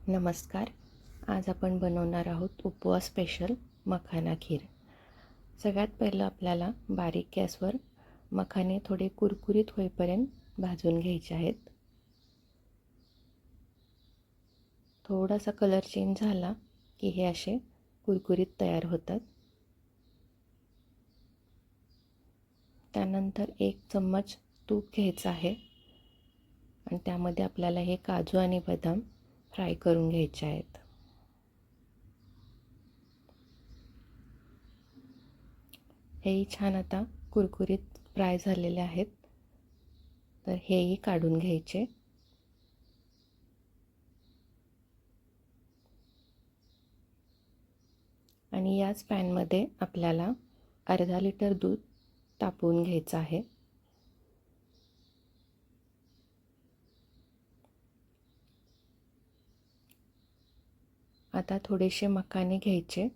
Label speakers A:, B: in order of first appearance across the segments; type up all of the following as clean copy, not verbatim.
A: नमस्कार. आज आपण बनवणार आहोत उपवास स्पेशल मखाना खीर. सगळ्यात पहिलं आपल्याला बारीक गॅसवर मखाने थोडे कुरकुरीत होईपर्यंत भाजून घ्यायचे आहेत. थोडासा कलर चेंज झाला की हे असे कुरकुरीत तयार होतात. त्यानंतर 1 चम्मच तूप घ्यायचं आहे आणि त्यामध्ये आपल्याला हे काजू आणि बदाम फ्राय करून घ्यायचे आहेत. हेही छान आता कुरकुरीत फ्राय झालेले आहेत, तर हेही काढून घ्यायचे. आणि याच पॅनमध्ये आपल्याला अर्धा लिटर दूध तापवून घ्यायचं आहे. आता थोडेसे मखाने घ्यायचे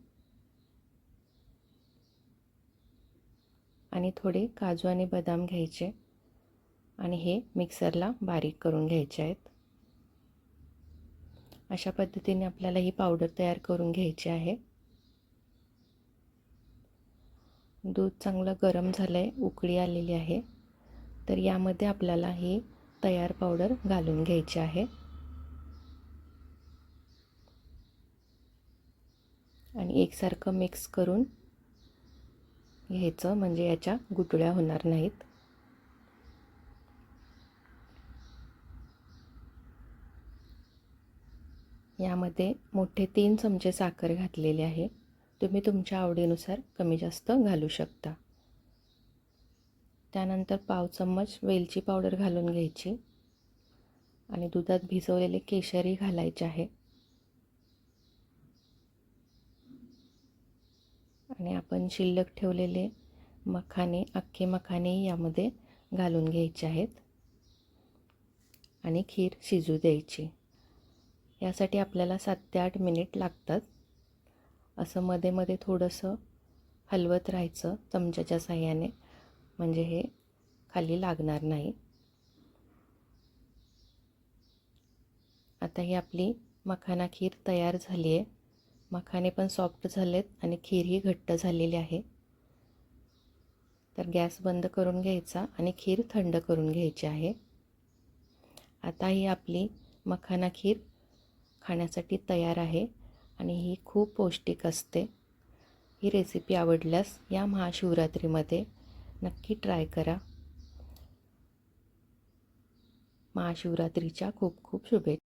A: आणि थोडे काजू आणि बदाम घ्यायचे आणि हे मिक्सरला बारीक करून घ्यायचे आहेत. अशा पद्धतीने आपल्याला ही पावडर तयार करून घ्यायची आहे. दूध चांगलं गरम झालंय, उकळी आलेली आहे, तर यामध्ये आपल्याला ही तयार पावडर घालून घ्यायची आहे आणि एकसारखं मिक्स करून घ्यायचं, म्हणजे याच्या गुठळ्या होणार नाहीत. यामध्ये मोठे 3 चमचे साखर घातलेली आहे. तुम्ही तुमच्या आवडीनुसार कमी जास्त घालू शकता. त्यानंतर पाव चम्मच वेलची पावडर घालून घ्यायची आणि दुधात भिजवलेले केशरही घालायचे आहे आणि आपण शिल्लक ठेवलेले मखाने, अख्खे मखाने यामध्ये घालून घ्यायचे आहेत आणि खीर शिजू द्यायची. यासाठी आपल्याला 7 ते 8 मिनिट लागतात. असं मध्ये मध्ये थोडंसं हलवत राहायचं चमच्याच्या साहाय्याने, म्हणजे हे खाली लागणार नाही. आता ही आपली मखाना खीर तयार झाली आहे. मखाने पण सॉफ्ट झालेत आणि खीरही घट्ट झालेली आहे. तर गॅस बंद करून घ्यायचा आणि खीर थंड करून घ्यायची आहे. आता ही आपली मखाना खीर खाण्यासाठी तयार आहे आणि ही खूप पौष्टिक असते. ही रेसिपी आवडल्यास या महाशिवरात्रीमध्ये नक्की ट्राय करा. महाशिवरात्रीच्या खूप खूप शुभेच्छा.